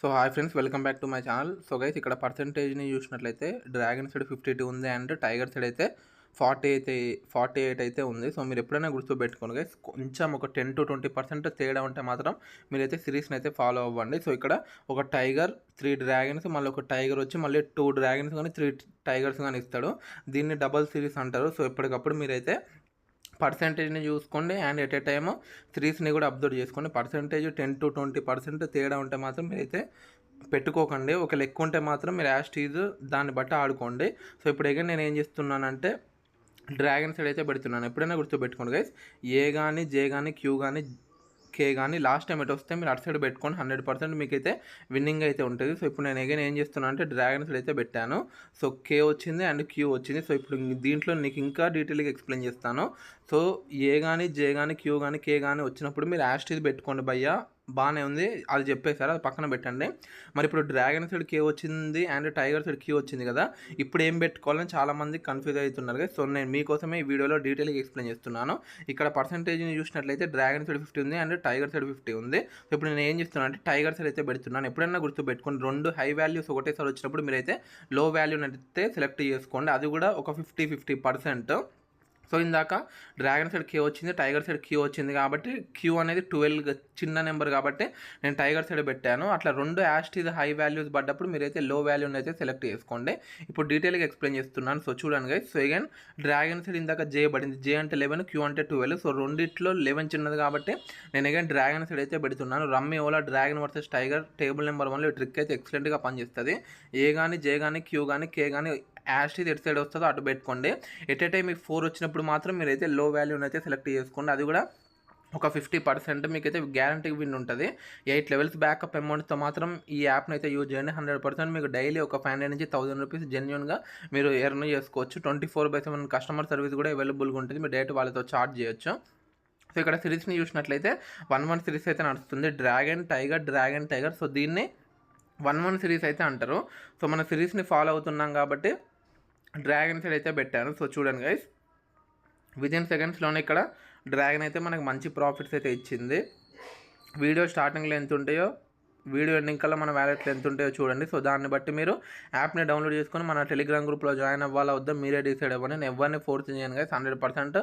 So hi friends, welcome back to my channel. So guys, ఇక్కడ పర్సెంటేజ్ని చూసినట్లయితే dragon side 52 ఉంది and tiger side అయితే 48 అయితే ఉంది. సో మీరు ఎప్పుడైనా గుర్తుపెట్టుకోండి గైస్, కొంచెం ఒక 10 to 20% తేడా ఉంటే మాత్రం మీరైతే సిరీస్ని అయితే ఫాలో అవ్వండి. సో ఇక్కడ ఒక టైగర్ 3 డ్రాగన్స్, మళ్ళీ ఒక టైగర్ వచ్చి మళ్ళీ 2 డ్రాగన్స్ కానీ 3 టైగర్స్ కానీ ఇస్తాడు. దీన్ని డబల్ సిరీస్ అంటారు. సో ఎప్పటికప్పుడు మీరైతే పర్సెంటేజ్ని చూసుకోండి అండ్ ఎట్ ఏ టైమ్ సిరీస్ని కూడా అబ్జర్వ్ చేసుకోండి. పర్సెంటేజ్ 10 to 20% తేడా ఉంటే మాత్రం మీరైతే పెట్టుకోకండి. ఒక లెక్క ఉంటే మాత్రం మీరు యాస్టీజ్ దాన్ని బట్టి ఆడుకోండి. సో ఇప్పుడు నేను ఏం చేస్తున్నానంటే డ్రాగన్ సైడ్ అయితే పెడుతున్నాను. ఎప్పుడైనా గుర్తుపెట్టుకోండి గైస్, ఏ కానీ జే కానీ క్యూ కానీ కే కానీ లాస్ట్ టైం ఎటు వస్తే మీరు అటు సైడ్ పెట్టుకోండి. 100% మీకైతే విన్నింగ్ అయితే ఉంటుంది. సో ఇప్పుడు నేను ఏం చేస్తున్నాను అంటే డ్రాగన్ సైడ్ అయితే పెట్టాను. సో కే వచ్చింది అండ్ క్యూ వచ్చింది. సో ఇప్పుడు దీంట్లో నీకు ఇంకా డీటెయిల్గా ఎక్స్ప్లెయిన్ చేస్తాను. సో ఏ కానీ జే కానీ క్యూ కానీ కే కానీ వచ్చినప్పుడు మీరు యాస్టీజ్ పెట్టుకోండి భయ్యా, బాగానే ఉంది, అది చెప్పేశారు, అది పక్కన పెట్టండి. మరి ఇప్పుడు డ్రాగన్ సైడ్ కే వచ్చింది అండ్ టైగర్ సైడ్ క్యూ వచ్చింది కదా, ఇప్పుడు ఏం పెట్టుకోవాలని చాలామంది కన్ఫ్యూజ్ అవుతున్నారు కదా. సో నేను మీకోసమే ఈ వీడియోలో డీటెయిల్గా ఎక్స్ప్లెయిన్ చేస్తున్నాను. ఇక్కడ పర్సెంటేజ్ని చూసినట్లయితే డ్రాగన్ సైడ్ 50 ఉంది అండ్ టైగర్ సైడ్ 50 ఉంది. సో ఇప్పుడు నేను ఏం చేస్తున్నాను అంటే టైగర్ సైడ్ అయితే పెడుతున్నాను. ఎప్పుడైనా గుర్తుపెట్టుకోండి, 2 హై వాల్యూస్ ఒకటేసారి వచ్చినప్పుడు మీరైతే లో వాల్యూని అయితే సెలెక్ట్ చేసుకోండి, అది కూడా ఒక 50% సో ఇందాక డ్రాగన్ సైడ్ క్యూ వచ్చింది, టైగర్ సైడ్ క్యూ వచ్చింది కాబట్టి క్యూ అనేది 12 చిన్న నెంబర్ కాబట్టి నేను టైగర్ సైడ్ పెట్టాను. అట్లా 2 యాస్టీజ్ హై వాల్యూస్ పడ్డప్పుడు మీరైతే లో వాల్యూని అయితే సెలెక్ట్ చేసుకోండి. ఇప్పుడు డీటెయిల్గా ఎక్స్ప్లెయిన్ చేస్తున్నాను. సో చూడండి guys, so again dragon side ఇందాక జే పడింది, జే అంటే 11, క్యూ అంటే 12. సో రెండిట్లో 11 చిన్నది కాబట్టి నేను అగైన్ డ్రాగన్ సైడ్ అయితే పెడుతున్నాను. Rummy Ola dragon versus tiger table number 1లో ఈ ట్రిక్ అయితే ఎక్సలెంట్గా పనిచేస్తుంది. ఏ కానీ జే కానీ క్యూ కానీ కే కానీ యాస్టీజ్ ఎటు సైడ్ వస్తుందో అటు పెట్టుకోండి. ఎట్ ఏ టైం మీకు 4 వచ్చినప్పుడు మాత్రం మీరైతే లో వాల్యూని అయితే సెలెక్ట్ చేసుకోండి, అది కూడా ఒక 50% మీకైతే గ్యారంటీ విన్ ఉంటుంది. 8 లెవెల్స్ బ్యాకప్ అమౌంట్తో మాత్రం ఈ యాప్ని అయితే యూజ్ చేయండి. 100% మీకు డైలీ ఒక 500 నుంచి 1000 రూపీస్ జెన్యున్గా మీరు ఎర్న్ చేసుకోవచ్చు. 24/7 కస్టమర్ సర్వీస్ కూడా అవైలబుల్గా ఉంటుంది, మీరు డైరెక్ట్ వాళ్ళతో చార్జ్ చేయొచ్చు. సో ఇక్కడ సిరీస్ని చూసినట్లయితే 1-1 సిరీస్ అయితే నడుస్తుంది, డ్రాగన్ టైగర్. సో దీన్ని 1-1 సిరీస్ అయితే అంటారు. సో మన సిరీస్ని ఫాలో అవుతున్నాం కాబట్టి డ్రాగన్ సైడ్ అయితే పెట్టాను. సో చూడండి గైస్, వితిన్ సెకండ్స్లోనే ఇక్కడ డ్రాగన్ అయితే మనకు మంచి ప్రాఫిట్స్ అయితే ఇచ్చింది. వీడియో స్టార్టింగ్లో ఎంత ఉంటాయో, వీడియో ఎండింగ్ కల్లా మన వ్యాలెట్లో ఎంత ఉంటాయో చూడండి. సో దాన్ని బట్టి మీరు యాప్ని డౌన్లోడ్ చేసుకొని మన టెలిగ్రామ్ గ్రూప్లో జాయిన్ అవ్వాలా వద్దా మీరే డిసైడ్ అవ్వండి. నేను ఎవరిని ఫోర్స్ చేయను గైస్, 100%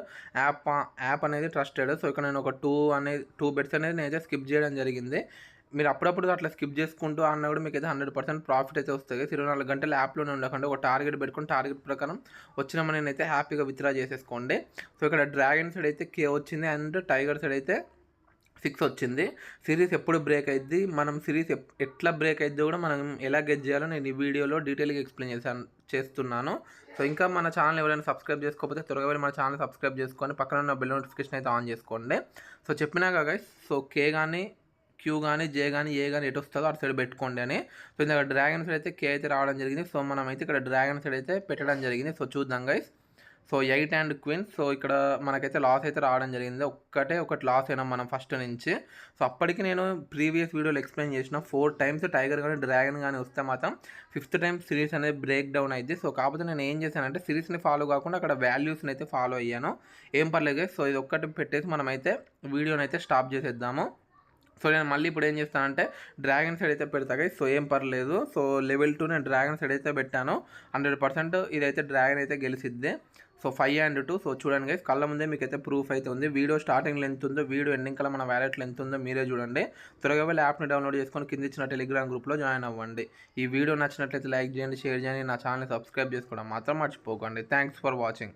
యాప్ అనేది ట్రస్టెడ్. సో ఇక్కడ నేను ఒక 2 బెట్స్ అనేది నేనైతే స్కిప్ చేయడం జరిగింది. మీరు అప్పుడప్పుడు అట్లా స్కిప్ చేసుకుంటూ అన్న కూడా మీకు అయితే 100% ప్రాఫిట్ అయితే వస్తుంది. 24 గంటలు యాప్లోనే ఉండకుండా ఒక టార్గెట్ పెట్టుకుని టార్గెట్ ప్రకారం వచ్చిన మనీని అయితే హ్యాపీగా విత్డ్రా చేసేసుకోండి. సో ఇక్కడ డ్రాగన్ సైడ్ అయితే కే వచ్చింది అండ్ టైగర్ సైడ్ అయితే 6 వచ్చింది. సిరీస్ ఎప్పుడు బ్రేక్ అయింది, మనం సిరీస్ ఎట్లా బ్రేక్ అయిందో కూడా మనం ఎలా గెట్ చేయాలో నేను ఈ వీడియోలో డీటెయిల్గా ఎక్స్ప్లెయిన్ చేస్తున్నాను. సో ఇంకా మన ఛానల్ ఎవరైనా సబ్స్క్రైబ్ చేసుకోకపోతే త్వరగా వెళ్ళి మన ఛానల్ సబ్స్క్రైబ్ చేసుకొని పక్కన ఉన్న బెల్ నోటిఫికేషన్ అయితే ఆన్ చేసుకోండి. సో చెప్పినాక గైస్, సో కే కానీ క్యూ కానీ జే కానీ ఏ కానీ ఎటు వస్తుందో అటు సైడ్ పెట్టుకోండి అని. సో ఇందాక డ్రాగన్ సైడ్ అయితే కే అయితే రావడం జరిగింది. సో మనం అయితే ఇక్కడ డ్రాగన్ సైడ్ అయితే పెట్టడం జరిగింది. సో చూద్దాం guys, so 8 and queen. So ఇక్కడ మనకైతే లాస్ అయితే రావడం జరిగింది, ఒకటి లాస్ అయినా మనం ఫస్ట్ నుంచి. సో అప్పటికి నేను ప్రీవియస్ వీడియోలో ఎక్స్ప్లెయిన్ చేసిన 4 టైమ్స్ టైగర్ కానీ డ్రాగన్ కానీ వస్తే మాత్రం 5th టైం సిరీస్ అనేది బ్రేక్ డౌన్ అయింది. సో కాకపోతే నేను ఏం చేశానంటే సిరీస్ని ఫాలో కాకుండా అక్కడ వాల్యూస్ని అయితే ఫాలో అయ్యాను. ఏం పర్లేదు. సో ఇది ఒక్కటి పెట్టేసి మనమైతే వీడియోని అయితే స్టాప్ చేసేద్దాము. సో నేను మళ్ళీ ఇప్పుడు ఏం చేస్తానంటే డ్రాగన్ సైడ్ అయితే పెడతాగా. సో ఏం పర్లేదు. సో లెవెల్ 2 నేను డ్రాగన్ సైడ్ అయితే పెట్టాను. 100% ఇదైతే డ్రాగన్ అయితే గెలిసిద్ది. So 5 and 2. సో చూడండి గైస్, కళ్ళ ముందే మీకు అయితే ప్రూఫ్ అయితే ఉంది. వీడియో స్టార్టింగ్లో ఎంత ఉందో, వీడియో ఎండింగ్ కల్లా మన వ్యాలెట్లో ఎంత ఉందో మీరే చూడండి. త్వరగా వెళ్ళి యాప్ని డౌన్లోడ్ చేసుకొని కింద ఇచ్చిన టెలిగ్రామ్ గ్రూప్లో జాయిన్ అవ్వండి. ఈ వీడియో నచ్చినట్లయితే లైక్ చేయండి, షేర్ చేయండి, నా ఛానల్ని సబ్స్క్రైబ్ చేసుకోవడం మాత్రం మర్చిపోకండి. Thanks for watching.